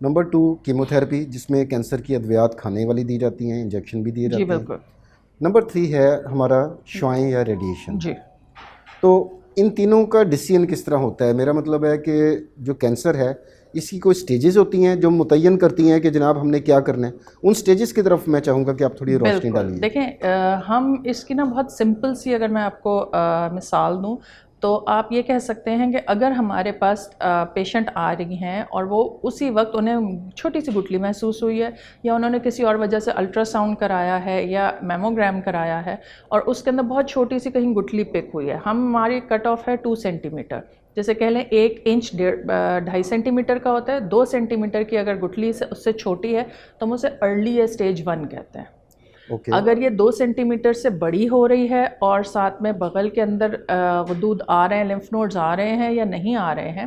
Number 2 chemotherapy جس میں cancer کی ادویات کھانے والی دی جاتی ہیں, انجیکشن بھی دیے جی جاتے ہیں. بالکل. نمبر 3 ہے ہمارا شعاعیں یا ریڈیشن. جی تو ان تینوں کا ڈیسیژن کس طرح ہوتا ہے؟ میرا مطلب ہے کہ جو کینسر ہے اس کی کوئی سٹیجز ہوتی ہیں جو متعین کرتی ہیں کہ جناب ہم نے کیا کرنا ہے, ان سٹیجز کی طرف میں چاہوں گا کہ آپ تھوڑی روشنی ڈالیے. دیکھیں ہم اس کی نا بہت سمپل سی اگر میں آپ کو مثال دوں تو آپ یہ کہہ سکتے ہیں کہ اگر ہمارے پاس پیشنٹ آ رہی ہیں اور وہ اسی وقت انہیں چھوٹی سی گٹھلی محسوس ہوئی ہے یا انہوں نے کسی اور وجہ سے الٹرا ساؤنڈ کرایا ہے یا میموگرام کرایا ہے اور اس کے اندر بہت چھوٹی سی کہیں گٹھلی پک ہوئی ہے, ہماری کٹ آف ہے 2 سینٹی میٹر, جیسے کہہ لیں 1 انچ 2.5 سینٹی میٹر کا ہوتا ہے, 2 سینٹی میٹر کی اگر گٹھلی سے اس سے چھوٹی ہے تو ہم اسے ارلی اسٹیج 1 کہتے ہیں. اگر یہ 2 سینٹی میٹر سے بڑی ہو رہی ہے اور ساتھ میں بغل کے اندر غدود آ رہے ہیں, لمف نوڈز آ رہے ہیں یا نہیں آ رہے ہیں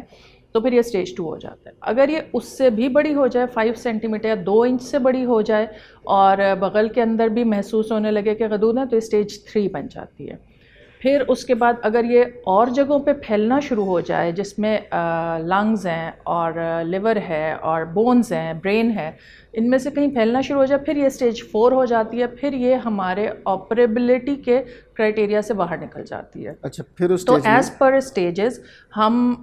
تو پھر یہ اسٹیج 2 ہو جاتا ہے. اگر یہ اس سے بھی بڑی ہو جائے 5 سینٹی میٹر یا 2 انچ سے بڑی ہو جائے اور بغل کے اندر بھی محسوس ہونے لگے کہ غدود ہیں تو اسٹیج 3 بن جاتی ہے. پھر اس کے بعد اگر یہ اور جگہوں پہ پھیلنا شروع ہو جائے جس میں لنگز ہیں اور لیور ہے اور بونز ہیں, برین ہے, ان میں سے کہیں پھیلنا شروع ہو جائے پھر یہ اسٹیج 4 ہو جاتی ہے. پھر یہ ہمارے آپریبلٹی کے کرائٹیریا سے باہر نکل جاتی ہے. اچھا پھر اس تو ایز پر اسٹیجز ہم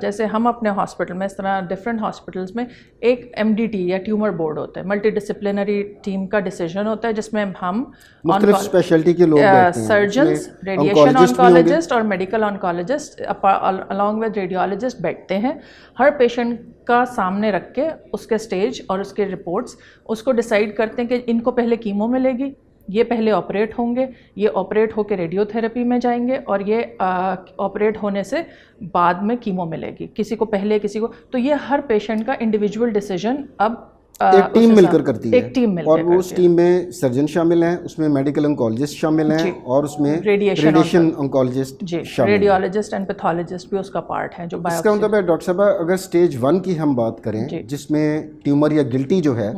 جیسے ہم اپنے ہاسپٹل میں اس طرح ڈفرینٹ ہاسپٹلس میں ایک MDT یا ٹیومر بورڈ ہوتا ہے, ملٹی ڈسپلنری ٹیم کا ڈیسیجن ہوتا ہے جس میں ہم مختلف اسپیشلٹی کے لوگ بیٹھتے ہیں, سرجنز, ریڈیشن آنکالوجسٹ اور medical oncologist along with radiologist بیٹھتے ہیں. ہر پیشنٹ کا سامنے رکھ کے اس کے اسٹیج اور اس کے رپورٹس اس کو ڈیسائیڈ کرتے ہیں کہ ان کو پہلے کیمو ملے گی, یہ پہلے آپریٹ ہوں گے, یہ آپریٹ ہو کے ریڈیو تھراپی میں جائیں گے اور یہ آپریٹ ہونے سے بعد میں کیمو ملے گی, کسی کو پہلے کسی کو. تو یہ ہر پیشنٹ کا انڈیویجول ڈیسیجن اب ایک ٹیم مل کر کرتی ہے, ایک ٹیم مل اور وہ اس ٹیم میں سرجن شامل ہیں, اس میں میڈیکل انکالوجسٹ شامل ہیں اور اس میں ریڈیشن انکالوجسٹ شامل ہیں, ریڈیولوجسٹ اینڈ پیتھولوجسٹ بھی اس کا پارٹ ہے جو اس کا مطلب ہے. ڈاکٹر صاحب اگر اسٹیج 1 کی ہم بات کریں جس میں ٹیومر یا گلٹی جو ہے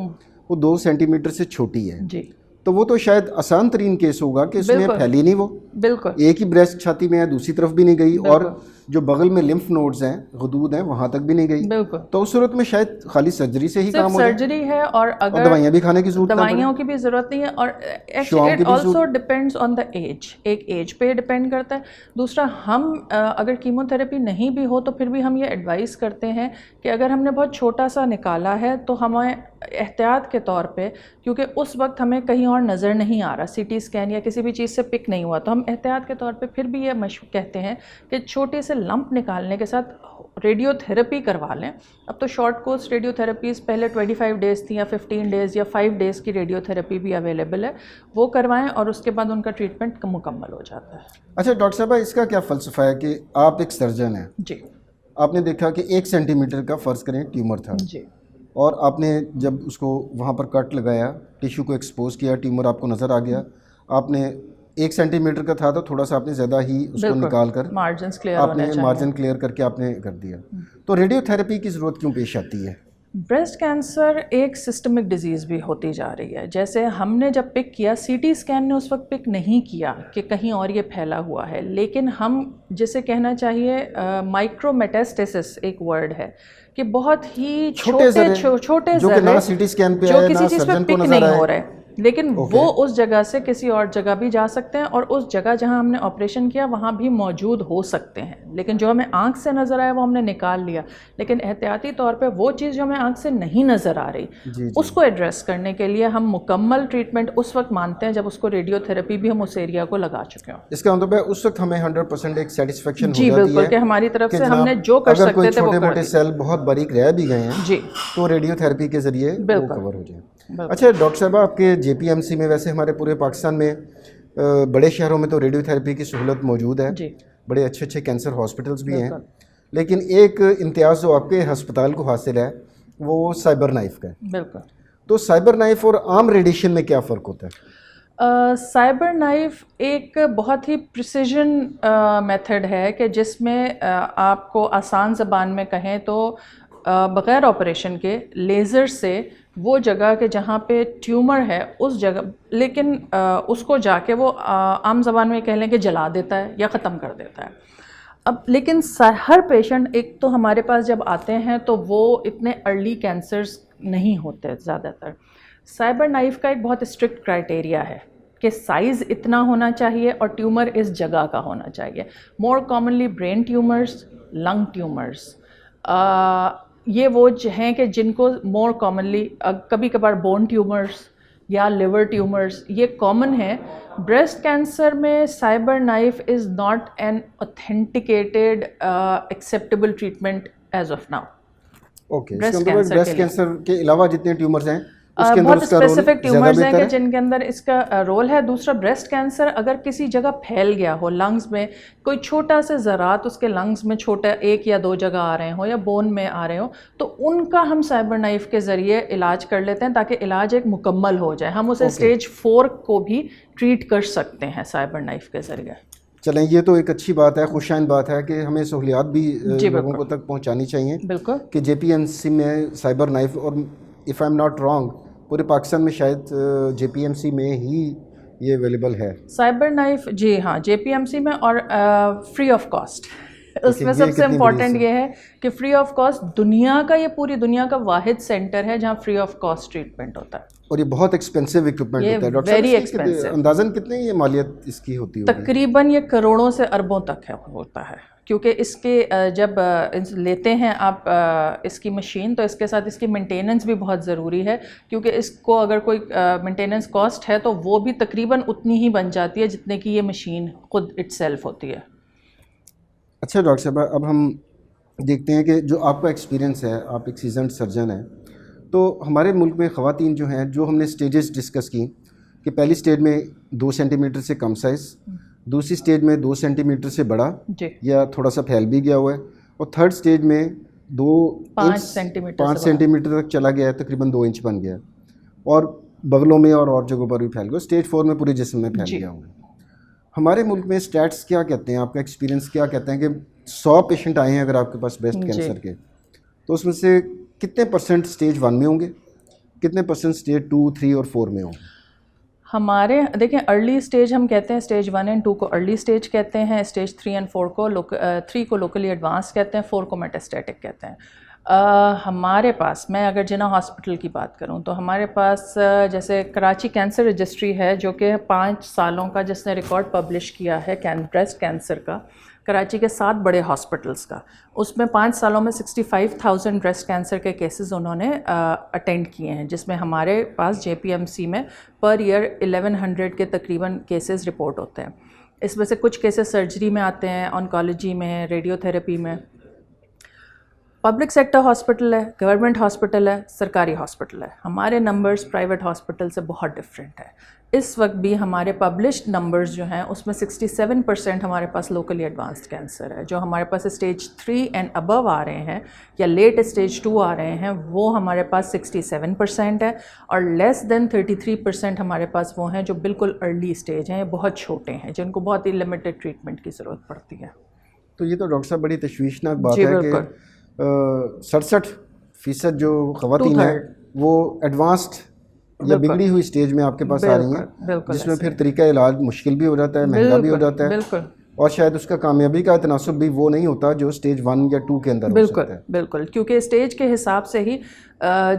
وہ 2 سینٹی میٹر سے چھوٹی ہے, تو وہ تو شاید آسان ترین کیس ہوگا کہ اس میں پھیلی نہیں, وہ بالکل ایک ہی بریسٹ چھاتی میں ہے, دوسری طرف بھی نہیں گئی, اور جو بغل میں لمف نوڈز ہیں, غدود ہیں, وہاں تک بھی نہیں گئی. بالکل. تو اس صورت میں شاید خالی سرجری سے ہی کام ہو جائے. سرجری ہے اور اگر دوائیاں بھی کھانے کی ضرورت نہیں, دوائیوں کی بھی ضرورت نہیں ہے, اور actually it also depends on the age, ایک ایج پہ ڈپینڈ کرتا ہے. دوسرا ہم اگر کیمو تھراپی نہیں بھی ہو تو پھر بھی ہم یہ ایڈوائز کرتے ہیں کہ اگر ہم نے بہت چھوٹا سا نکالا ہے تو ہمیں احتیاط کے طور پہ, کیونکہ اس وقت ہمیں کہیں اور نظر نہیں آ رہا, CT اسکین یا کسی بھی چیز سے پک نہیں ہوا, تو ہم احتیاط کے طور پہ پھر بھی یہ کہتے ہیں کہ چھوٹے سے لمپ نکالنے کے ساتھ ریڈیو تھراپی کروا لیں. اب تو شارٹ کورس ریڈیو تھراپیز پہلے 25 ڈیز تھی یا 15 ڈیز یا 5 ڈیز کی ریڈیو تھراپی بھی اویلیبل ہے, وہ کروائیں اور اس کے بعد ان کا ٹریٹمنٹ مکمل ہو جاتا ہے. اچھا ڈاکٹر صاحب اس کا کیا فلسفہ ہے کہ آپ ایک سرجن ہیں, جی آپ نے دیکھا کہ 1 سینٹی میٹر کا فرض کریں ٹیومر تھا, جی, اور آپ نے جب اس کو وہاں پر کٹ لگایا, ٹیشو کو ایکسپوز کیا, ٹیومر آپ کو نظر آ گیا, آپ نے 1 سینٹی میٹر کا تھا تو تھوڑا سا آپ نے زیادہ ہی اس کو نکال کر آپ نے مارجن کلیئر کر کے آپ نے کر دیا. تو ریڈیو تھراپی کی ضرورت کیوں پیش آتی ہے؟ بریسٹ کینسر ایک سسٹمک ڈیزیز بھی ہوتی جا رہی ہے. جیسے ہم نے جب پک کیا, CT اسکین نے اس وقت پک نہیں کیا کہ کہیں اور یہ پھیلا ہوا ہے, لیکن ہم جسے کہنا چاہیے مائکرو میٹاسٹیسس ایک ورڈ ہے کہ بہت ہی چھوٹے ذرے جو کسی چیز پہ پک نہیں ہو رہے, لیکن وہ اس جگہ سے کسی اور جگہ بھی جا سکتے ہیں, اور اس جگہ جہاں ہم نے آپریشن کیا وہاں بھی موجود ہو سکتے ہیں, لیکن جو ہمیں آنکھ سے نظر آیا وہ ہم نے نکال لیا. لیکن احتیاطی طور پہ وہ چیز جو ہمیں آنکھ سے نہیں نظر آ رہی اس کو ایڈریس کرنے کے لیے ہم مکمل ٹریٹمنٹ اس وقت مانتے ہیں جب اس کو ریڈیو تھراپی بھی ہم اس ایریا کو لگا چکے ہوں. اس کا مطلب ہے اس وقت ہمیں 100% ایک سیٹسفیکشن ہو جی بالکل, کہ ہماری طرف سے ہم نے جو کر سکتے تھے وہ کر دیا. چھوٹے موٹے سیل بہت باریک رہ بھی گئے ہیں جی, تو ریڈیو تھراپی کے ذریعے وہ کور ہو جائے. اچھا ڈاکٹر صاحب آپ کے JPMC میں, ویسے ہمارے پورے پاکستان میں بڑے شہروں میں تو ریڈیو تھراپی کی سہولت موجود ہے, بڑے اچھے اچھے کینسر ہاسپٹلس بھی ہیں, لیکن ایک امتیاز جو آپ کے ہسپتال کو حاصل ہے وہ سائبر نائف کا ہے. بالکل. تو سائبر نائف اور عام ریڈیشن میں کیا فرق ہوتا ہے؟ سائبر نائف ایک بہت ہی پریسیجن میتھڈ ہے کہ جس میں آپ کو آسان زبان میں کہیں تو بغیر آپریشن کے لیزر سے وہ جگہ کہ جہاں پہ ٹیومر ہے اس جگہ, لیکن اس کو جا کے وہ عام زبان میں کہہ لیں کہ جلا دیتا ہے یا ختم کر دیتا ہے. اب لیکن ہر پیشنٹ ایک تو ہمارے پاس جب آتے ہیں تو وہ اتنے ارلی کینسرز نہیں ہوتے زیادہ تر. سائبر نائف کا ایک بہت اسٹرکٹ کرائٹیریا ہے کہ سائز اتنا ہونا چاہیے اور ٹیومر اس جگہ کا ہونا چاہیے. مور کامنلی برین ٹیومرز, لنگ ٹیومرز, یہ وہ ہیں کہ جن کو مور کامنلی, کبھی کبھار بون ٹیومرز یا لیور ٹیومرز یہ کامن ہیں. بریسٹ کینسر میں cyber knife is not an authenticated acceptable treatment as of now. Okay, breast cancer کے علاوہ جتنے ٹیومرز ہیں بہت اسپیسیفک ٹیومرز ہیں کہ جن کے اندر اس کا رول ہے. دوسرا, بریسٹ کینسر اگر کسی جگہ پھیل گیا ہو, لنگز میں کوئی چھوٹا سا ذرات اس کے لنگز میں چھوٹا 1 یا 2 جگہ آ رہے ہوں یا بون میں آ رہے ہوں, تو ان کا ہم سائبر نائف کے ذریعے علاج کر لیتے ہیں تاکہ علاج ایک مکمل ہو جائے. ہم اسے اسٹیج 4 کو بھی ٹریٹ کر سکتے ہیں سائبر نائف کے ذریعے. چلیں, یہ تو ایک اچھی بات ہے, خوشائن بات ہے کہ ہمیں سہولیات بھی لوگوں کو تک پہنچانی چاہیے. بالکل, کہ جے پی ایم سی میں سائبر نائف, اور if I am not wrong پورے پاکستان میں شاید جے پی ایم سی میں ہی یہ اویلیبل ہے سائبر نائف. جی ہاں, جے پی ایم سی میں, اور فری آف کاسٹ. اس میں سب سے امپورٹنٹ یہ ہے کہ فری آف کاسٹ, دنیا کا, یہ پوری دنیا کا واحد سینٹر ہے جہاں فری آف کاسٹ ٹریٹمنٹ ہوتا ہے. اور یہ بہت ایکسپینسو اکوپمنٹ ہوتا ہے ڈاکٹر ویری ایکسپینسو. اندازاً کتنے یہ مالیت اس کی ہوتی ہے؟ تقریباً یہ کروڑوں سے اربوں تک ہوتا ہے, کیونکہ اس کے جب لیتے ہیں آپ اس کی مشین تو اس کے ساتھ اس کی مینٹیننس بھی بہت ضروری ہے, کیونکہ اس کو اگر کوئی مینٹیننس کاسٹ ہے تو وہ بھی تقریباً اتنی ہی بن جاتی ہے جتنے کی یہ مشین خود اٹ سیلف ہوتی ہے. اچھا ڈاکٹر صاحب, اب ہم دیکھتے ہیں کہ جو آپ کا ایکسپیرینس ہے, آپ ایک سیزنڈ سرجن ہیں, تو ہمارے ملک میں خواتین جو ہیں, جو ہم نے سٹیجز ڈسکس کی کہ پہلی سٹیج میں 2 سینٹی میٹر سے کم سائز, دوسری سٹیج میں 2 سینٹی میٹر سے بڑا یا تھوڑا سا پھیل بھی گیا ہوا ہے, اور تھرڈ سٹیج میں 5 سینٹی میٹر تک چلا گیا ہے, تقریباً 2 انچ بن گیا ہے, اور بغلوں میں اور جگہوں پر بھی پھیل گیا. اسٹیج 4 میں پورے جسم میں پھیل گیا ہوا ہے. ہمارے ملک میں اسٹیٹس کیا کہتے ہیں, آپ کا ایکسپیرینس کیا کہتے ہیں کہ 100 پیشنٹ آئے ہیں اگر آپ کے پاس بریسٹ کینسر کے, تو اس میں سے کتنے پرسنٹ اسٹیج 1 میں ہوں گے, کتنے پرسنٹ اسٹیج 2, 3 اور 4 میں ہوں گے؟ ہمارے دیکھیں ارلی اسٹیج ہم کہتے ہیں, اسٹیج 1 اور 2 کو ارلی اسٹیج کہتے ہیں, اسٹیج 3 اور 4 کو 3 کو لوکلی ایڈوانس کہتے ہیں, 4 کو میٹاسٹیٹک کہتے ہیں. ہمارے پاس, میں اگر جناح ہاسپٹل کی بات کروں تو ہمارے پاس جیسے کراچی کینسر رجسٹری ہے جو کہ 5 سالوں کا جس نے ریکارڈ پبلش کیا ہے بریسٹ کینسر کا, کراچی کے 7 بڑے ہاسپٹلس کا, اس میں 5 سالوں میں 65,000 بریسٹ کینسر کے کیسز انہوں نے اٹینڈ کیے ہیں, جس میں ہمارے پاس جے پی ایم سی میں پر ایئر 1100 کے تقریباً کیسز رپورٹ ہوتے ہیں. اس میں سے کچھ کیسز سرجری میں آتے ہیں, آنکالوجی میں, ریڈیو تھراپی میں. پبلک سیکٹر ہاسپٹل ہے, گورنمنٹ ہاسپٹل ہے, سرکاری ہاسپٹل ہے. ہمارے نمبرز پرائیویٹ ہاسپٹل سے بہت ڈفرینٹ ہے. اس وقت بھی ہمارے پبلشڈ نمبرز جو ہیں اس میں 67% ہمارے پاس لوکلی ایڈوانسڈ کینسر ہے. جو ہمارے پاس اسٹیج 3 اینڈ ابو آ رہے ہیں یا لیٹ اسٹیج 2 آ رہے ہیں وہ ہمارے پاس 67% ہے, اور لیس دین 33% ہمارے پاس وہ ہیں جو بالکل ارلی اسٹیج ہیں, بہت چھوٹے ہیں, جن کو بہت ہی لمیٹڈ ٹریٹمنٹ کی ضرورت پڑتی ہے. تو یہ تو ڈاکٹر صاحب بڑی تشویشناک بات ہے کہ 67% جو خواتین ہیں وہ ایڈوانسڈ یا بگڑی ہوئی اسٹیج میں آپ کے پاس آ رہی ہیں, جس میں پھر طریقہ علاج مشکل بھی ہو جاتا ہے, مہنگا بھی ہو جاتا ہے, اور شاید اس کا کامیابی کا تناسب بھی وہ نہیں ہوتا جو اسٹیج 1 یا 2 کے اندر ہو سکتا ہے. بالکل, کیونکہ اسٹیج کے حساب سے ہی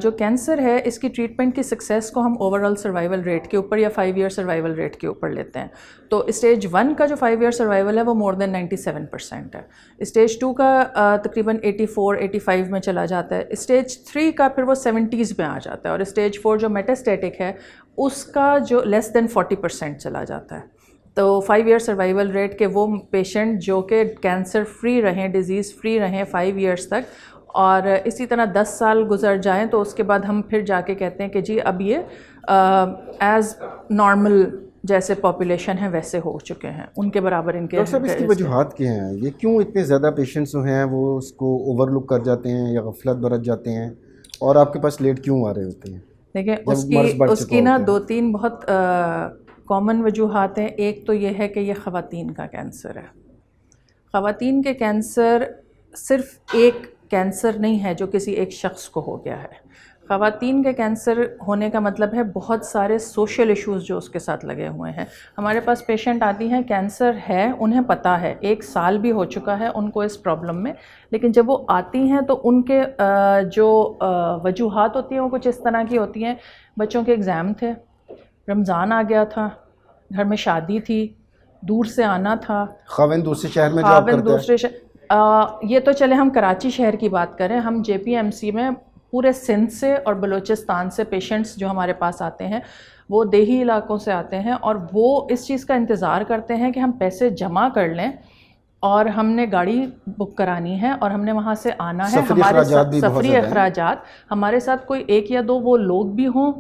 جو کینسر ہے اس کی ٹریٹمنٹ کی سکسیس کو ہم اوور آل سروائیول ریٹ کے اوپر یا 5 ایئر سروائیول ریٹ کے اوپر لیتے ہیں. تو اسٹیج 1 کا جو 5 ایئر سروائیول ہے وہ مور دین 97% ہے. اسٹیج 2 کا تقریباً 84-85 میں چلا جاتا ہے. اسٹیج 3 کا پھر وہ 70s میں آ جاتا ہے, اور اسٹیج 4 جو میٹاسٹیٹک ہے اس کا جو لیس دین 40% چلا جاتا ہے. تو 5 ایئر سروائیول ریٹ کے وہ پیشنٹ جو کہ کینسر فری رہیں, ڈیزیز فری رہیں 5 ایئرس تک, اور اسی طرح 10 سال گزر جائیں تو اس کے بعد ہم پھر جا کے کہتے ہیں کہ جی اب یہ ایز نارمل جیسے پاپولیشن ہے ویسے ہو چکے ہیں, ان کے برابر ان کے. ڈاکٹر صاحب اس کی وجوہات کیا ہیں, یہ کیوں اتنے زیادہ پیشنٹس جو ہیں وہ اس کو اوور لک کر جاتے ہیں یا غفلت برت جاتے ہیں, اور آپ کے پاس لیٹ کیوں آ رہے ہوتے ہیں؟ دیکھیں اس کی نا 2-3 بہت کامن وجوہات ہیں. ایک تو یہ ہے کہ یہ خواتین کا کینسر ہے. خواتین کے کینسر صرف ایک کینسر نہیں ہے جو کسی ایک شخص کو ہو گیا ہے. خواتین کے کینسر ہونے کا مطلب ہے بہت سارے سوشل ایشوز جو اس کے ساتھ لگے ہوئے ہیں. ہمارے پاس پیشنٹ آتی ہیں کینسر ہے, انہیں پتہ ہے 1 سال بھی ہو چکا ہے ان کو اس پرابلم میں, لیکن جب وہ آتی ہیں تو ان کے جو وجوہات ہوتی ہیں وہ کچھ اس طرح کی ہوتی ہیں. بچوں کے ایگزام تھے, رمضان آ گیا تھا, گھر میں شادی تھی, دور سے آنا تھا, خاوند دوسرے شہر میں جاب کرتا ہے. یہ تو چلے ہم کراچی شہر کی بات کریں, ہم جے پی ایم سی میں پورے سندھ سے اور بلوچستان سے پیشنٹس جو ہمارے پاس آتے ہیں وہ دیہی علاقوں سے آتے ہیں, اور وہ اس چیز کا انتظار کرتے ہیں کہ ہم پیسے جمع کر لیں اور ہم نے گاڑی بک کرانی ہے اور ہم نے وہاں سے آنا ہے. ہمارے ساتھ سفری اخراجات, ہمارے ساتھ کوئی 1 یا 2 وہ لوگ بھی ہوں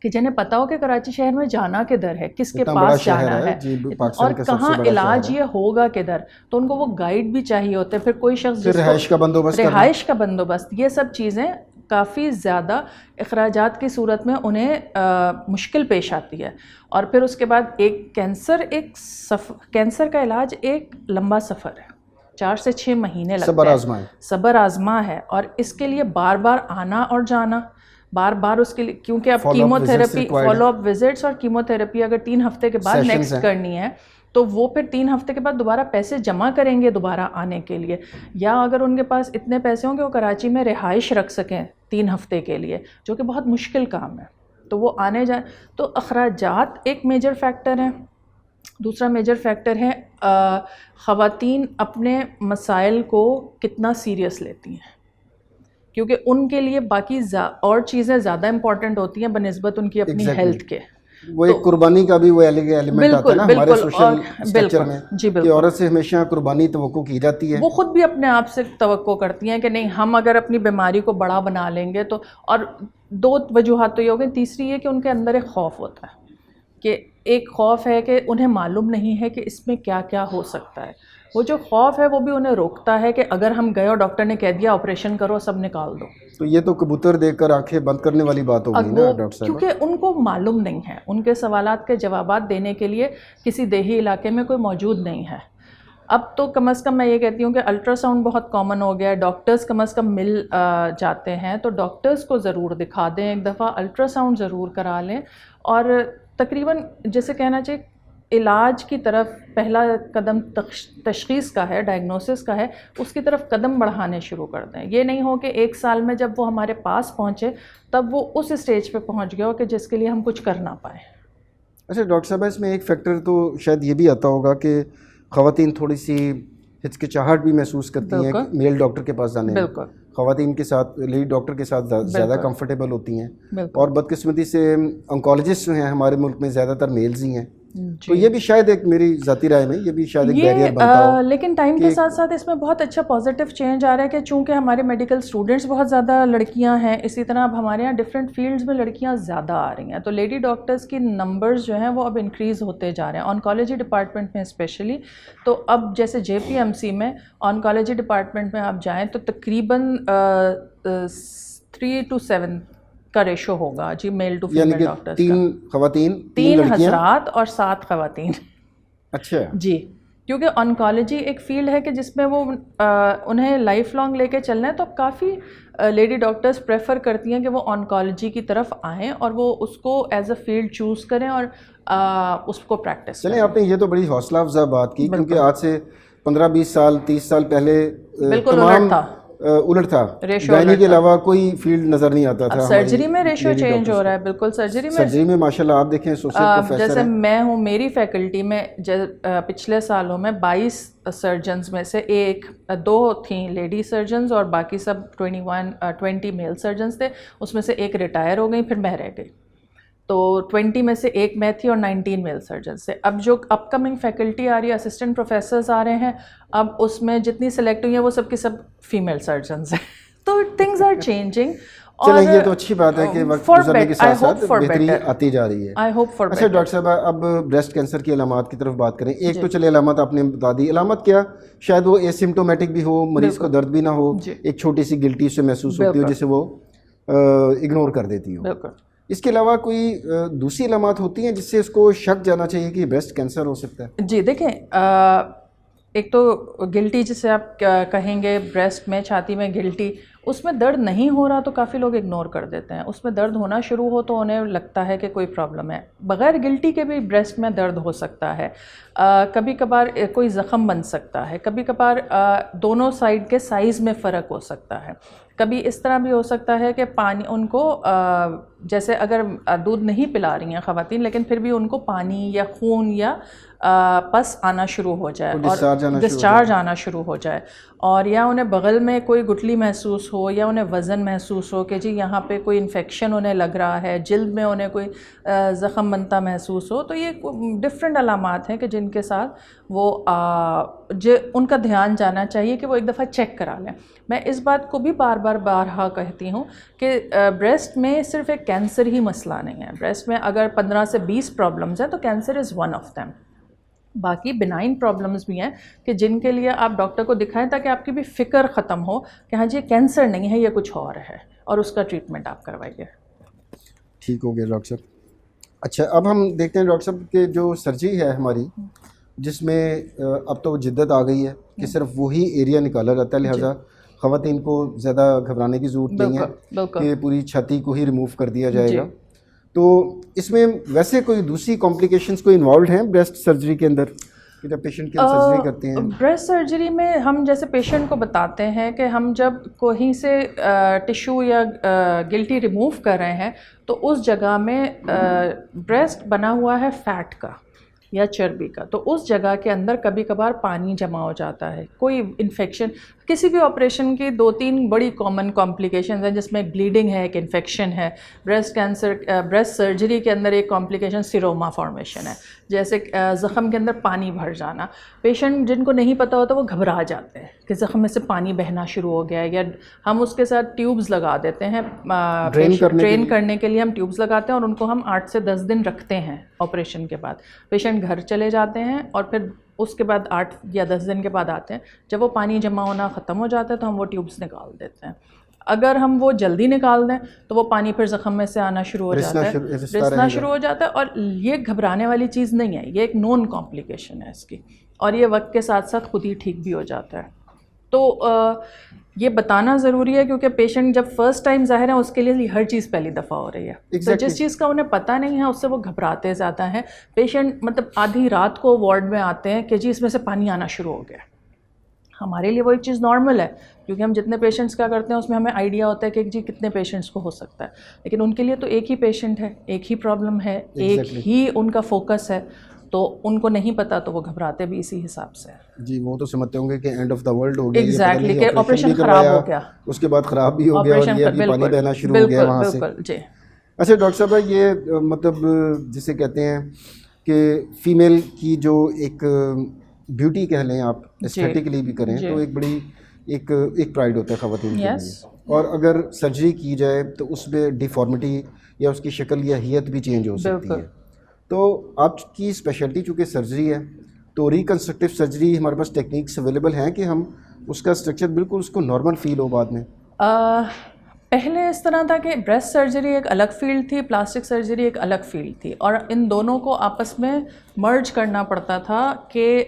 کہ جنہیں پتہ ہو کہ کراچی شہر میں جانا کدھر ہے, کس کے پاس جانا ہے اور کہاں علاج یہ ہوگا کدھر, تو ان کو وہ گائیڈ بھی چاہیے ہوتے ہیں. پھر کوئی شخص رہائش کا بندوبست, یہ سب چیزیں کافی زیادہ اخراجات کی صورت میں انہیں مشکل پیش آتی ہے. اور پھر اس کے بعد کینسر کا علاج ایک لمبا سفر ہے, 4 سے 6 مہینے لگتے ہیں, صبر آزما ہے, اور اس کے لیے بار بار آنا اور جانا, بار بار اس کے لیے, کیونکہ اب chemo therapy, follow up visits اور کیمو تھراپی اگر 3 ہفتے کے بعد نیکسٹ کرنی ہے تو وہ پھر 3 ہفتے کے بعد دوبارہ پیسے جمع کریں گے دوبارہ آنے کے لیے, یا اگر ان کے پاس اتنے پیسے ہوں کہ وہ کراچی میں رہائش رکھ سکیں 3 ہفتے کے لیے, جو کہ بہت مشکل کام ہے, تو وہ آنے جائیں. تو اخراجات ایک میجر فیکٹر ہیں. دوسرا میجر فیکٹر ہے خواتین اپنے مسائل کو کتنا سیریس لیتی ہیں, کیونکہ ان کے لیے باقی اور چیزیں زیادہ امپورٹنٹ ہوتی ہیں بنسبت ان کی اپنی ہیلتھ کے. وہ ایک قربانی کا بھی وہ ایلیمنٹ آتا ہے نا ہمارے سوشل اسٹرکچر میں, کہ عورت سے ہمیشہ قربانی توقع کی جاتی ہے. وہ خود بھی اپنے آپ سے توقع کرتی ہیں کہ نہیں, ہم اگر اپنی بیماری کو بڑا بنا لیں گے تو, اور 2 وجوہات تو یہ ہو گئی. تیسری یہ کہ ان کے اندر ایک خوف ہوتا ہے, کہ ایک خوف ہے کہ انہیں معلوم نہیں ہے کہ اس میں کیا کیا ہو سکتا ہے. وہ جو خوف ہے وہ بھی انہیں روکتا ہے کہ اگر ہم گئے اور ڈاکٹر نے کہہ دیا آپریشن کرو, سب نکال دو, تو یہ تو کبوتر دیکھ کر آنکھیں بند کرنے والی بات ہوگی نا ڈاکٹر صاحب. کیونکہ ان کو معلوم نہیں ہے, ان کے سوالات کے جوابات دینے کے لیے کسی دیہی علاقے میں کوئی موجود نہیں ہے. اب تو کم از کم میں یہ کہتی ہوں کہ الٹرا ساؤنڈ بہت کامن ہو گیا ہے, ڈاکٹرز کم از کم مل جاتے ہیں, تو ڈاکٹرز کو ضرور دکھا دیں, ایک دفعہ الٹرا ساؤنڈ ضرور کرا لیں, اور تقریباً جیسے کہنا چاہیے علاج کی طرف پہلا قدم تشخیص کا ہے, ڈائگنوسس کا ہے, اس کی طرف قدم بڑھانے شروع کر دیں. یہ نہیں ہو کہ 1 سال میں جب وہ ہمارے پاس پہنچے تب وہ اس اسٹیج پہ پہنچ گیا ہو کہ جس کے لیے ہم کچھ کر نہ پائیں. اچھا ڈاکٹر صاحب, اس میں ایک فیکٹر تو شاید یہ بھی آتا ہوگا کہ خواتین تھوڑی سی ہچکچاہٹ بھی محسوس کرتی ہیں میل ڈاکٹر کے پاس جانے میں. خواتین کے ساتھ لیڈی ڈاکٹر کے ساتھ زیادہ کمفرٹیبل ہوتی ہیں, اور بدقسمتی سے انکالوجسٹ جو ہیں ہمارے ملک میں زیادہ تر میلز ہی ہیں, تو یہ بھی شاید ایک میری ذاتی رائے میں یہ بھی شاید ایک بیریئر بنتا ہو. لیکن ٹائم کے ساتھ ساتھ اس میں بہت اچھا پازیٹیو چینج آ رہا ہے کہ چونکہ ہمارے میڈیکل اسٹوڈنٹس بہت زیادہ لڑکیاں ہیں, اسی طرح اب hمارے یہاں ڈفرینٹ فیلڈز میں لڑکیاں زیادہ آ رہی ہیں, تو لیڈی ڈاکٹرز کی نمبرز جو ہیں وہ اب انکریز ہوتے جا رہے ہیں آنکالوجی ڈپارٹمنٹ میں اسپیشلی. تو اب جیسے جے پی ایم سی میں آنکالوجی ڈپارٹمنٹ میں آپ جائیں تو تقریباً 3 to 7 کا ریشو ہوگا جی, میل ٹو فیمیل ڈاکٹرز کا. 3 خواتین 3 حضرات اور 7 خواتین. اچھا جی, کیونکہ آنکالوجی ایک فیلڈ ہے کہ جس میں وہ انہیں لائف لانگ لے کے چلنا ہے, تو کافی لیڈی ڈاکٹرز پریفر کرتی ہیں کہ وہ آنکالوجی کی طرف آئیں اور وہ اس کو ایز اے فیلڈ چوز کریں اور اس کو پریکٹس کریں. چلیں, آپ نے یہ تو بڑی حوصلہ افزا بات کی, کیونکہ آج سے 15-20 سال 30 سال پہلے بالکل الٹ تھا, گائنی کے علاوہ کوئی فیلڈ نظر نہیں آتا تھا. سرجری میں ریشو چینج ہو رہا ہے, بالکل سرجری میں ماشاءاللہ آپ دیکھیں ایسوسیٹ پروفیسر جیسے میں ہوں, میری فیکلٹی میں پچھلے سالوں میں 22 سرجنز میں سے 2 تھیں لیڈی سرجنز اور باقی سب 20 میل سرجنز تھے, اس میں سے 1 ریٹائر ہو گئی, پھر میں رہ گئی, تو 20 میں سے 1 میں تھی اور 19 میل سرجنز تھے. اب جو اپ کمنگ فیکلٹی آ رہی ہے, اسسٹنٹ پروفیسرز آ رہے ہیں, اب اس میں جتنی سلیکٹ ہوئی ہیں وہ سب کی سب فیمیل سرجنز ہیں, تو ٹھنگز آر چینجنگ. چلیں یہ تو اچھی بات ہے کہ وقت گزرنے کے ساتھ ساتھ بہتری آتی جا رہی ہے. اچھا ڈاکٹر صاحب, اب بریسٹ کینسر کی علامات کی طرف بات کریں. ایک تو چلے علامات آپ نے بتا دی, علامت کیا شاید وہ اسمپٹومیٹک بھی ہو, مریض کو درد بھی نہ ہو, ایک چھوٹی سی گلٹی سے محسوس ہوتی ہو جسے وہ اگنور کر دیتی ہو. اس کے علاوہ کوئی دوسری علامات ہوتی ہیں جس سے اس کو شک جانا چاہیے کہ بریسٹ کینسر ہو سکتا ہے؟ جی دیکھیں, ایک تو گلٹی جسے آپ کہیں گے بریسٹ میں چھاتی میں گلٹی, اس میں درد نہیں ہو رہا تو کافی لوگ اگنور کر دیتے ہیں. اس میں درد ہونا شروع ہو تو انہیں لگتا ہے کہ کوئی پرابلم ہے. بغیر گلٹی کے بھی بریسٹ میں درد ہو سکتا ہے. کبھی کبھار کوئی زخم بن سکتا ہے. کبھی کبھار دونوں سائڈ کے سائز میں فرق ہو سکتا ہے. کبھی اس طرح بھی ہو سکتا ہے کہ پانی ان کو جیسے اگر دودھ نہیں پلا رہی ہیں خواتین لیکن پھر بھی ان کو پانی یا خون یا پس آنا شروع ہو جائے اور ڈسچارج آنا شروع ہو جائے, اور یا انہیں بغل میں کوئی گٹھلی محسوس ہو یا انہیں وزن محسوس ہو کہ جی یہاں پہ کوئی انفیکشن انہیں لگ رہا ہے, جلد میں انہیں کوئی زخم بنتا محسوس ہو, تو یہ ڈفرینٹ علامات ہیں کہ جن کے ساتھ وہ ان کا دھیان جانا چاہیے کہ وہ ایک دفعہ چیک کرا لیں. میں اس بات کو بھی بارہا کہتی ہوں کہ بریسٹ میں صرف ایک کینسر ہی مسئلہ نہیں ہے. بریسٹ میں اگر 15 سے 20 پرابلمز ہیں تو cancer is one of them. باقی بنائن پرابلمز بھی ہیں کہ جن کے لیے آپ ڈاکٹر کو دکھائیں تاکہ آپ کی بھی فکر ختم ہو کہ ہاں جی یہ کینسر نہیں ہے, یہ کچھ اور ہے, اور اس کا ٹریٹمنٹ آپ کروائیے. ٹھیک ہو گیا ڈاکٹر صاحب. اچھا اب ہم دیکھتے ہیں ڈاکٹر صاحب کہ جو سرجری ہے ہماری جس میں اب تو جدت آ گئی ہے کہ صرف وہی ایریا نکالا جاتا ہے, لہٰذا خواتین کو زیادہ گھبرانے کی ضرورت نہیں ہے کہ پوری چھاتی کو ہی ریموو کر دیا جائے گا. تو اس میں ویسے کوئی دوسری کمپلیکیشنز کوئی انوالوڈ ہیں بریسٹ سرجری کے اندر کہ جب پیشنٹ کی ہم سرجری کرتے ہیں؟ بریسٹ سرجری میں ہم جیسے پیشنٹ کو بتاتے ہیں کہ ہم جب کہیں سے ٹیشو یا گلٹی ریموو کر رہے ہیں تو اس جگہ میں بریسٹ بنا ہوا ہے فیٹ کا یا چربی کا, تو اس جگہ کے اندر کبھی کبھار پانی جمع ہو جاتا ہے. کوئی انفیکشن کسی بھی آپریشن کی 2-3 بڑی کامن کمپلیکیشنز ہیں جس میں ایک بلیڈنگ ہے, ایک انفیکشن ہے. بریسٹ سرجری کے اندر ایک کمپلیکیشن سیروما فارمیشن ہے, جیسے زخم کے اندر پانی بھر جانا. پیشنٹ جن کو نہیں پتہ ہوتا وہ گھبرا جاتے ہیں کہ زخم میں سے پانی بہنا شروع ہو گیا ہے, یا ہم اس کے ساتھ ٹیوبز لگا دیتے ہیں ڈرین کرنے کے لیے. ہم ٹیوبز لگاتے ہیں اور ان کو ہم 8 سے 10 دن رکھتے ہیں آپریشن کے بعد. پیشنٹ گھر چلے جاتے ہیں اور پھر اس کے بعد 8 یا 10 دن کے بعد آتے ہیں. جب وہ پانی جمع ہونا ختم ہو جاتا ہے تو ہم وہ ٹیوبز نکال دیتے ہیں. اگر ہم وہ جلدی نکال دیں تو وہ پانی پھر زخم میں سے آنا شروع ہو جاتا ہے, رسنا شروع ہو جاتا ہے. اور یہ گھبرانے والی چیز نہیں ہے, یہ ایک نون کمپلیکیشن ہے اس کی, اور یہ وقت کے ساتھ ساتھ خود ہی ٹھیک بھی ہو جاتا ہے. تو یہ بتانا ضروری ہے کیونکہ پیشنٹ جب فرسٹ ٹائم ظاہر ہے اس کے لیے ہر چیز پہلی دفعہ ہو رہی ہے, تو جس چیز کا انہیں پتہ نہیں ہے اس سے وہ گھبراتے زیادہ ہیں. پیشنٹ مطلب آدھی رات کو وارڈ میں آتے ہیں کہ جی اس میں سے پانی آنا شروع ہو گیا. ہمارے لیے وہ ایک چیز نارمل ہے کیونکہ ہم جتنے پیشنٹس کا کرتے ہیں اس میں ہمیں آئیڈیا ہوتا ہے کہ جی کتنے پیشنٹس کو ہو سکتا ہے, لیکن ان کے لیے تو ایک ہی پیشنٹ ہے, ایک ہی پرابلم ہے, ایک ہی ان کا فوکس ہے, تو ان کو نہیں پتا تو وہ گھبراتے بھی اسی حساب سے. جی وہ تو سمجھتے ہوں گے کہ اینڈ آف دا ورلڈ ہو گیا, ایگزیکٹلی کہ آپریشن خراب ہو گیا, اس کے بعد خراب بھی ہو گیا اور یہ بھی پانی بہنا شروع ہو گیا وہاں سے. جی اچھا ڈاکٹر صاحب یہ مطلب جسے کہتے ہیں کہ فیمیل کی جو ایک بیوٹی کہہ لیں آپ, ایستھیٹکلی بھی کریں تو ایک بڑی ایک پرائڈ ہوتا ہے خواتین کے لیے, اور اگر سرجری کی جائے تو اس میں ڈیفارمیٹی یا اس کی شکل یا ہیئت بھی چینج ہو سکتی ہے. تو آپ کی اسپیشلٹی چونکہ سرجری ہے تو ریکنسٹرکٹیو سرجری ہمارے پاس ٹیکنیکس اویلیبل ہیں کہ ہم اس کا اسٹرکچر بالکل اس کو نارمل فیل ہو بعد میں؟ پہلے اس طرح تھا کہ بریسٹ سرجری ایک الگ فیلڈ تھی, پلاسٹک سرجری ایک الگ فیلڈ تھی, اور ان دونوں کو آپس میں مرج کرنا پڑتا تھا کہ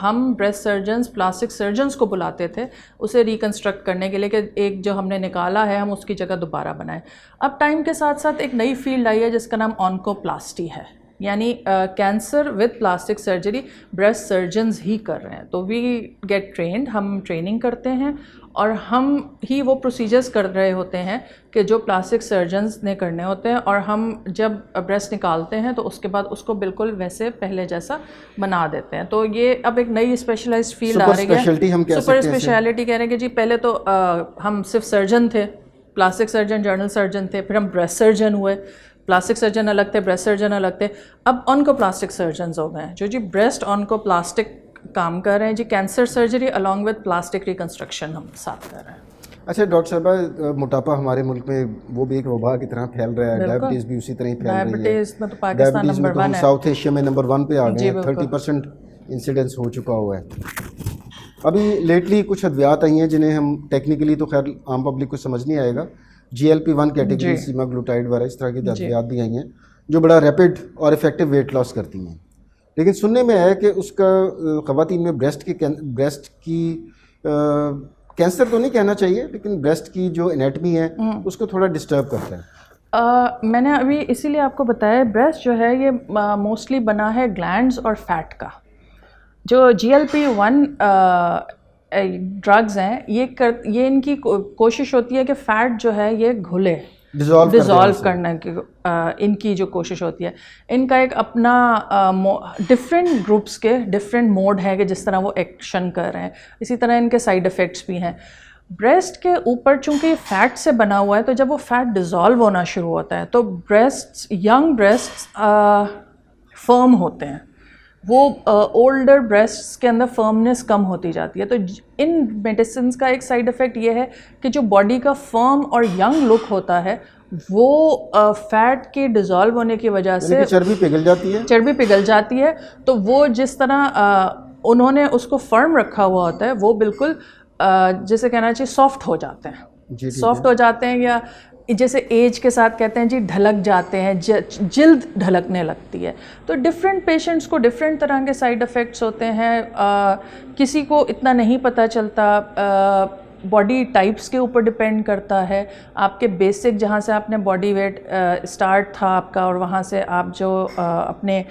ہم بریسٹ سرجنز پلاسٹک سرجنز کو بلاتے تھے اسے ریکنسٹرکٹ کرنے کے لیے کہ ایک جو ہم نے نکالا ہے ہم اس کی جگہ دوبارہ بنائیں. اب ٹائم کے ساتھ ساتھ ایک نئی فیلڈ آئی ہے جس کا نام آنکو پلاسٹی ہے, یعنی cancer with plastic surgery breast surgeons ہی کر رہے ہیں. تو وی گیٹ ٹرینڈ, ہم ٹریننگ کرتے ہیں اور ہم ہی وہ پروسیجرز کر رہے ہوتے ہیں کہ جو پلاسٹک سرجنز نے کرنے ہوتے ہیں, اور ہم جب بریسٹ نکالتے ہیں تو اس کے بعد اس کو بالکل ویسے پہلے جیسا بنا دیتے ہیں. تو یہ اب ایک نئی اسپیشلائزڈ فیلڈ آ رہی ہے, سپر اسپیشلٹی کہہ رہے ہیں کہ جی پہلے تو ہم صرف سرجن تھے, پلاسٹک سرجن جنرل سرجن تھے, پھر ہم بریسٹ سرجن ہوئے, پلاسٹک سرجن الگ تھے, بریسٹ سرجن الگ تھے, اب آنکو پلاسٹک سرجنز ہو گئے ہیں جو جی بریسٹ آنکو پلاسٹک کام کر رہے ہیں. جی cancer surgery along with plastic reconstruction ہم ساتھ کر رہے ہیں. اچھا ڈاکٹر صاحبہ, موٹاپا ہمارے ملک میں وہ بھی ایک وبا کی طرح پھیل رہا ہے, ڈائبٹیز بھی اسی طرح ہی پھیل رہی ہے. ڈائبٹیز میں تو پاکستان نمبر 1 ہے, ساؤتھ ایشیا میں نمبر 1 پہ آ گئے ہیں, 30% انسیڈنس ہو چکا ہوا ہے. ابھی لیٹلی کچھ ادویات آئی ہیں جنہیں ہم ٹیکنیکلی تو خیر عام پبلک کو سمجھ نہیں آئے گا, GLP-1 کیٹیگری, سیما گلوٹائڈ وغیرہ اس طرح کی ادویات بھی آئی ہیں جو بڑا ریپڈ اور افیکٹو ویٹ لاس کرتی ہیں. لیکن سننے میں ہے کہ اس کا خواتین میں بریسٹ کی کینسر تو نہیں کہنا چاہیے، لیکن بریسٹ کی جو انیٹمی ہے اس کو تھوڑا ڈسٹرب کرتا ہے. میں نے ابھی اسی لیے آپ کو بتایا بریسٹ جو ہے یہ موسٹلی بنا ہے گلینڈز اور فیٹ کا. جو GLP-1 ڈرگز ہیں یہ ان کی کوشش ہوتی ہے کہ فیٹ جو ہے یہ گھلے ڈیزالو کرنے کی ان کی جو کوشش ہوتی ہے. ان کا ایک اپنا ڈفرینٹ گروپس کے ڈفرینٹ موڈ ہے کہ جس طرح وہ ایکشن کر رہے ہیں. اسی طرح ان کے سائیڈ افیکٹس بھی ہیں. بریسٹ کے اوپر چونکہ یہ فیٹ سے بنا ہوا ہے تو جب وہ فیٹ ڈیزالو ہونا شروع ہوتا ہے تو بریسٹ ینگ بریسٹ فرم ہوتے ہیں. وہ اولڈر بریسٹس کے اندر فرمنس کم ہوتی جاتی ہے. تو ان میڈیسنس کا ایک سائیڈ افیکٹ یہ ہے کہ جو باڈی کا فرم اور ینگ لک ہوتا ہے وہ فیٹ کے ڈیزالو ہونے کی وجہ سے چربی پگھل جاتی ہے. تو وہ جس طرح انہوں نے اس کو فرم رکھا ہوا ہوتا ہے وہ بالکل جیسے کہنا چاہیے سافٹ ہو جاتے ہیں. سافٹ ہو جاتے ہیں یا جیسے ایج کے ساتھ کہتے ہیں جی ڈھلک جاتے ہیں، جلد ڈھلکنے لگتی ہے. تو ڈفرینٹ پیشنٹس کو ڈفرینٹ طرح کے سائیڈ افیکٹس ہوتے ہیں. کسی کو اتنا نہیں پتہ چلتا، باڈی ٹائپس کے اوپر ڈپینڈ کرتا ہے. آپ کے بیسک جہاں سے آپ نے باڈی ویٹ اسٹارٹ تھا آپ کا اور وہاں سے آپ جو اپنے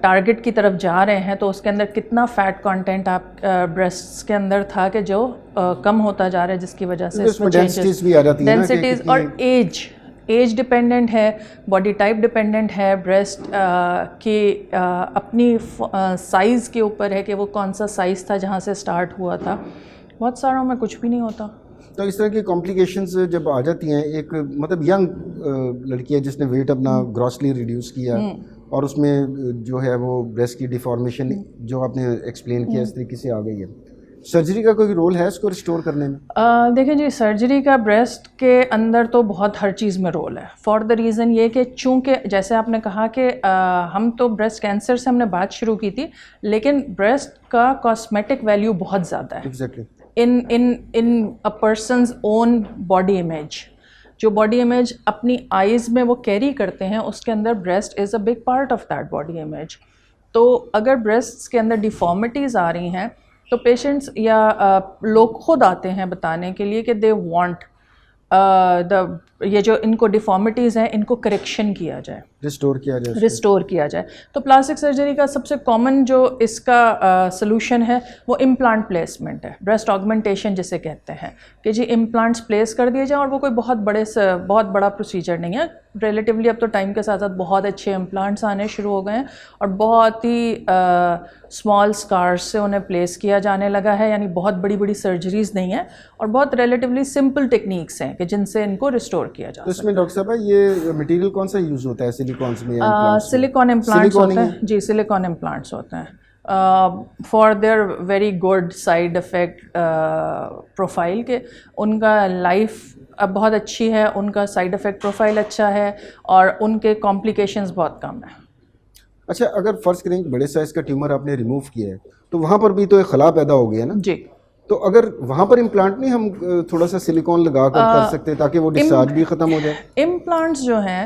ٹارگٹ کی طرف جا رہے ہیں تو اس کے اندر کتنا فیٹ کانٹینٹ آپ بریسٹس کے اندر تھا کہ جو کم ہوتا جا رہا ہے، جس کی وجہ سے اس میں چینجز بھی آ جاتی ہیں. ڈینسٹیز اور ایج ڈپینڈنٹ ہے، باڈی ٹائپ ڈپینڈنٹ ہے. بریسٹ کی اپنی سائز کے اوپر ہے کہ وہ کون سا سائز تھا جہاں سے اسٹارٹ ہوا تھا. بہت ساروں میں کچھ بھی نہیں ہوتا. تو اس طرح کی کمپلیکیشنز جب آ جاتی ہیں، ایک مطلب ینگ لڑکی ہے جس نے ویٹ اپنا گراسلی ریڈیوس کیا اور اس میں جو ہے وہ بریسٹ کی ڈیفارمیشن جو آپ نے ایکسپلین کیا اس طریقے سے آ گئی ہے، سرجری کا کوئی رول ہے اس کو ریسٹور کرنے میں؟ دیکھیں جی، سرجری کا بریسٹ کے اندر تو بہت ہر چیز میں رول ہے. فار دا ریزن یہ کہ چونکہ جیسے آپ نے کہا کہ ہم تو بریسٹ کینسر سے ہم نے بات شروع کی تھی، لیکن بریسٹ کا کاسمیٹک ویلیو بہت زیادہ ہے. Exactly in a person's own body image. جو باڈی امیج اپنی آئیز میں وہ کیری کرتے ہیں اس کے اندر breast is a big part of that body image. تو اگر بریسٹس کے اندر ڈیفارمیٹیز آ رہی ہیں تو پیشنٹس یا لوگ خود آتے ہیں بتانے کے لیے کہ دے وانٹ یہ جو ان کو ڈیفارمیٹیز ہیں ان کو کریکشن کیا جائے، ریسٹور کیا جائے. تو پلاسٹک سرجری کا سب سے کامن جو اس کا سلوشن ہے وہ امپلانٹ پلیسمنٹ ہے، بریسٹ آگمنٹیشن جسے کہتے ہیں کہ جی امپلانٹس پلیس کر دیے جائیں. اور وہ کوئی بہت بڑا پروسیجر نہیں ہے. ریلیٹیولی اب تو ٹائم کے ساتھ ساتھ بہت اچھے امپلانٹس آنے شروع ہو گئے ہیں اور بہت ہی اسمال اسکارس سے انہیں پلیس کیا جانے لگا ہے. یعنی بہت بڑی بڑی سرجریز نہیں ہیں اور بہت ریلیٹیولی سمپل ٹیکنیکس ہیں کہ جن سے ان کو ریسٹور کیا جا سکتا ہے. اس میں ڈاکٹر صاحب یہ مٹیریل کون سا یوز ہوتا ہے سلیکونس میں؟ سلیکون امپلانٹس ہوتے ہیں جی، سلیکون امپلانٹس ہوتے ہیں for their very good side effect profile کہ ان کا لائف اب بہت اچھی ہے، ان کا سائیڈ افیکٹ پروفائل اچھا ہے اور ان کے کمپلیکیشنز بہت کم ہیں. اچھا، اگر فرض کریں کہ بڑے سائز کا ٹیومر آپ نے ریموو کیا ہے تو وہاں پر بھی تو ایک خلا پیدا ہو گیا نا جی. تو اگر وہاں پر امپلانٹ نہیں ہم تھوڑا سا سلیکون لگا کر سکتے تاکہ وہ ڈسچارج بھی ختم ہو جائے؟ امپلانٹس جو ہیں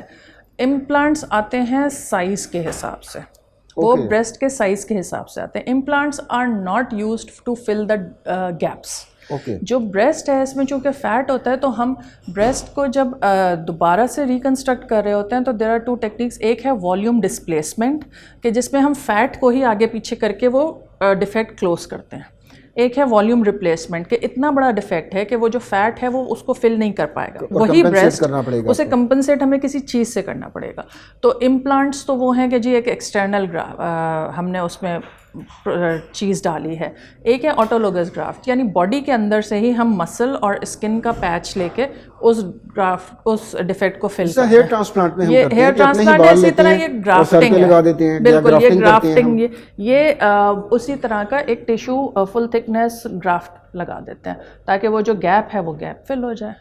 امپلانٹس آتے ہیں سائز کے حساب سے، وہ بریسٹ کے سائز کے حساب سے آتے ہیں. Implants are not used to fill the gaps. جو بریسٹ ہے اس میں چونکہ فیٹ ہوتا ہے تو ہم بریسٹ کو جب دوبارہ سے ریکنسٹرکٹ کر رہے ہوتے ہیں تو دیر آر 2 ٹیکنیکس. ایک ہے والیوم ڈسپلیسمنٹ کہ جس میں ہم فیٹ کو ہی آگے پیچھے کر کے وہ ڈیفیکٹ کلوز کرتے ہیں. ایک ہے والیوم ریپلیسمنٹ کہ اتنا بڑا ڈیفیکٹ ہے کہ وہ جو فیٹ ہے وہ اس کو فل نہیں کر پائے گا، وہی بریسٹ اسے کمپنسیٹ ہمیں کسی چیز سے کرنا پڑے گا. تو امپلانٹس تو وہ ہیں کہ جی ایک ایکسٹرنل ہم نے اس میں چیز ڈالی ہے. ایک ہے آٹولوگس گرافٹ، یعنی باڈی کے اندر سے ہی ہم مسل اور اسکن کا پیچ لے کے اس ڈیفیکٹ کو فل کرتے ہیں. ہیئر ٹرانسپلانٹ میں یہ ہیئر ٹرانسپلانٹ اسی طرح یہ گرافٹنگ ہے، بالکل یہ گرافٹنگ یہ اسی طرح کا ایک ٹیشو فل تھکنیس گرافٹ لگا دیتے ہیں تاکہ وہ جو گیپ ہے وہ گیپ فل ہو جائے.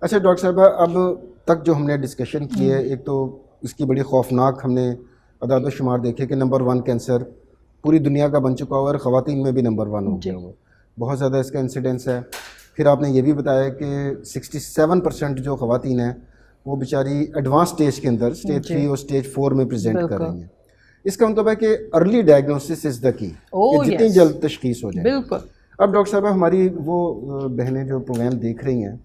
اچھا ڈاکٹر صاحبہ، اب تک جو ہم نے ڈسکشن کی ہے، ایک تو اس کی بڑی خوفناک ہم نے اعداد و شمار دیکھے کہ نمبر 1 کینسر پوری دنیا کا بن چکا ہوا اور خواتین میں بھی نمبر 1 ہو گیا ہوا، بہت زیادہ اس کا انسیڈنس ہے. پھر آپ نے یہ بھی بتایا کہ 67% جو خواتین ہیں وہ بیچاری ایڈوانس سٹیج کے اندر سٹیج 3 اور سٹیج 4 میں پریزنٹ کر رہی ہیں. اس کا مطلب ہے کہ ارلی ڈائگنوسس از دا کی، جتنی جلد تشخیص ہو جائے. بالکل. اب ڈاکٹر صاحبہ ہماری وہ بہنیں جو پروگرام دیکھ رہی ہیں،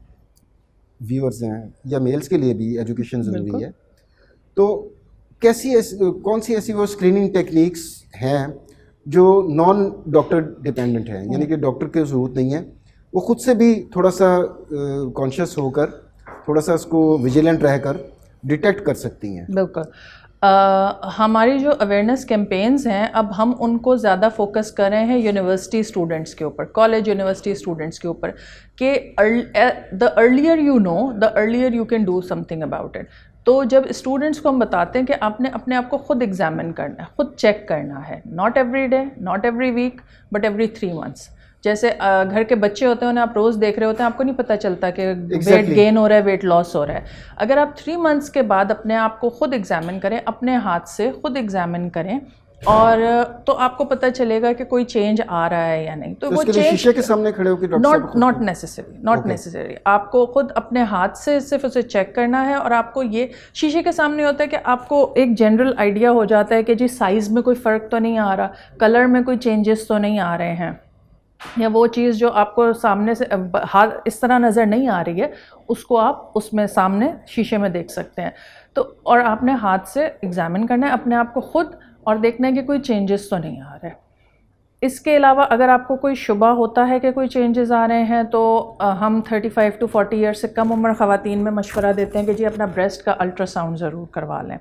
ویورز ہیں، یا میلز کے لیے بھی ایجوکیشن ضروری ہے، تو کون سی ایسی وہ اسکریننگ ٹیکنیکس ہیں جو نان ڈاکٹر ڈپینڈنٹ ہیں، یعنی کہ ڈاکٹر کی ضرورت نہیں ہے، وہ خود سے بھی تھوڑا سا کانشیس ہو کر، تھوڑا سا اس کو ویجیلنٹ رہ کر ڈیٹیکٹ کر سکتی ہیں؟ بالکل. ہماری جو اویئرنیس کیمپینز ہیں اب ہم ان کو زیادہ فوکس کر رہے ہیں یونیورسٹی اسٹوڈنٹس کے اوپر، کالج یونیورسٹی اسٹوڈنٹس کے اوپر، کہ the earlier you know the earlier you can do something about it. تو جب اسٹوڈنٹس کو ہم بتاتے ہیں کہ آپ نے اپنے آپ کو خود ایگزامن کرنا ہے، خود چیک کرنا ہے، not every day, not every week, but every 3 months. جیسے گھر کے بچے ہوتے ہیں انہیں آپ روز دیکھ رہے ہوتے ہیں، آپ کو نہیں پتہ چلتا کہ ویٹ گین ہو رہا ہے، ویٹ لاس ہو رہا ہے. اگر آپ 3 months کے بعد اپنے آپ کو خود ایگزامن کریں، اپنے ہاتھ سے خود ایگزامن کریں، اور تو آپ کو پتہ چلے گا کہ کوئی چینج آ رہا ہے یا نہیں. تو وہ چینج شیشے کے سامنے کھڑے ہو کے ناٹ نیسیسری آپ کو خود اپنے ہاتھ سے صرف اسے چیک کرنا ہے. اور آپ کو یہ شیشے کے سامنے ہوتا ہے کہ آپ کو ایک جنرل آئیڈیا ہو جاتا ہے کہ جی سائز میں کوئی فرق تو نہیں آ رہا، کلر میں کوئی چینجز تو نہیں آ رہے ہیں، یا وہ چیز جو آپ کو سامنے سے ہاتھ اس طرح نظر نہیں آ رہی ہے اس کو آپ اس میں سامنے شیشے میں دیکھ سکتے ہیں. تو اور آپ نے ہاتھ سے ایگزامن کرنا ہے اپنے آپ کو خود، اور دیکھنا ہے کہ کوئی چینجز تو نہیں آ رہے. اس کے علاوہ اگر آپ کو کوئی شبہ ہوتا ہے کہ کوئی چینجز آ رہے ہیں تو ہم 35 to 40 ایئر سے کم عمر خواتین میں مشورہ دیتے ہیں کہ جی اپنا بریسٹ کا الٹرا ساؤنڈ ضرور کروا لیں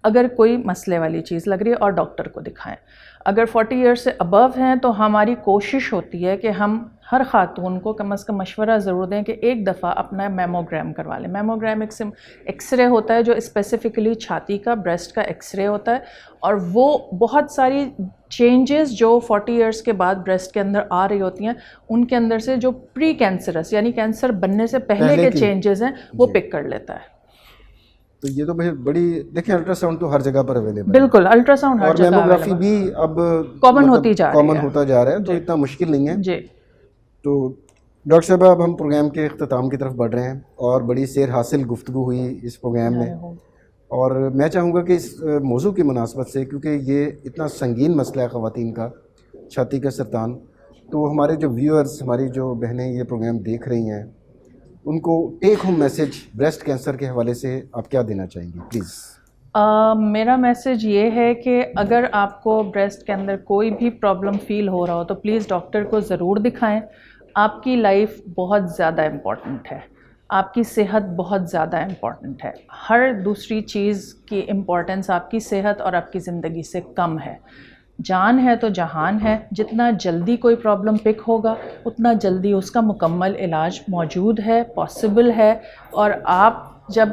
اگر کوئی مسئلے والی چیز لگ رہی ہے، اور ڈاکٹر کو دکھائیں. اگر 40 ایئرس سے ابو ہیں تو ہماری کوشش ہوتی ہے کہ ہم ہر خاتون کو کم از کم مشورہ ضرور دیں کہ ایک دفعہ اپنا میموگرام کروا لیں. میموگرام ایک ایکس رے ہوتا ہے جو اسپیسیفکلی چھاتی کا، بریسٹ کا ایکس رے ہوتا ہے، اور وہ بہت ساری چینجز جو 40 ایئرس کے بعد بریسٹ کے اندر آ رہی ہوتی ہیں ان کے اندر سے جو پری کینسرس یعنی کینسر بننے سے پہلے کے چینجز ہیں وہ پک کر لیتا ہے. تو یہ تو بڑی دیکھیں، الٹرا ساؤنڈ تو ہر جگہ پر اویلیبل ہے. بالکل، الٹرا ساؤنڈ ہر جگہ، اور میموگرافی بھی اب کامن ہوتا جا رہا ہے، تو اتنا مشکل نہیں ہے. جی. تو ڈاکٹر صاحب اب ہم پروگرام کے اختتام کی طرف بڑھ رہے ہیں، اور بڑی سیر حاصل گفتگو ہوئی اس پروگرام میں، اور میں چاہوں گا کہ اس موضوع کی مناسبت سے، کیونکہ یہ اتنا سنگین مسئلہ ہے خواتین کا، چھاتی کا سرطان، تو ہمارے جو ویورز، ہماری جو بہنیں یہ پروگرام دیکھ رہی ہیں، ان کو take home message breast cancer کے حوالے سے آپ کیا دینا چاہیں گی پلیز؟ میرا میسج یہ ہے کہ اگر آپ کو بریسٹ کے اندر کوئی بھی پرابلم فیل ہو رہا ہو تو پلیز ڈاکٹر کو ضرور دکھائیں. آپ کی لائف بہت زیادہ امپورٹنٹ ہے، آپ کی صحت بہت زیادہ امپورٹنٹ ہے. ہر دوسری چیز کی امپورٹنس آپ کی صحت اور آپ کی زندگی سے کم ہے. جان ہے تو جہان ہے. جتنا جلدی کوئی پرابلم پک ہوگا اتنا جلدی اس کا مکمل علاج موجود ہے، پاسبل ہے. اور آپ جب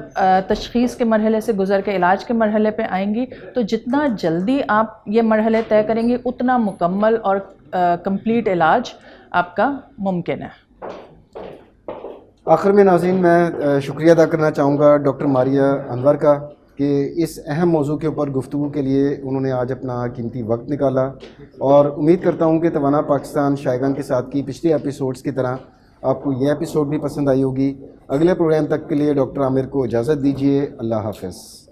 تشخیص کے مرحلے سے گزر کے علاج کے مرحلے پہ آئیں گی تو جتنا جلدی آپ یہ مرحلے طے کریں گی اتنا مکمل اور کمپلیٹ علاج آپ کا ممکن ہے. آخر میں ناظرین میں شکریہ ادا کرنا چاہوں گا ڈاکٹر ماریہ انور کا کہ اس اہم موضوع کے اوپر گفتگو کے لیے انہوں نے آج اپنا قیمتی وقت نکالا، اور امید کرتا ہوں کہ توانا پاکستان شائقین کے ساتھ کی پچھلے ایپیسوڈز کی طرح آپ کو یہ ایپیسوڈ بھی پسند آئی ہوگی. اگلے پروگرام تک کے لیے ڈاکٹر عامر کو اجازت دیجیے. اللہ حافظ.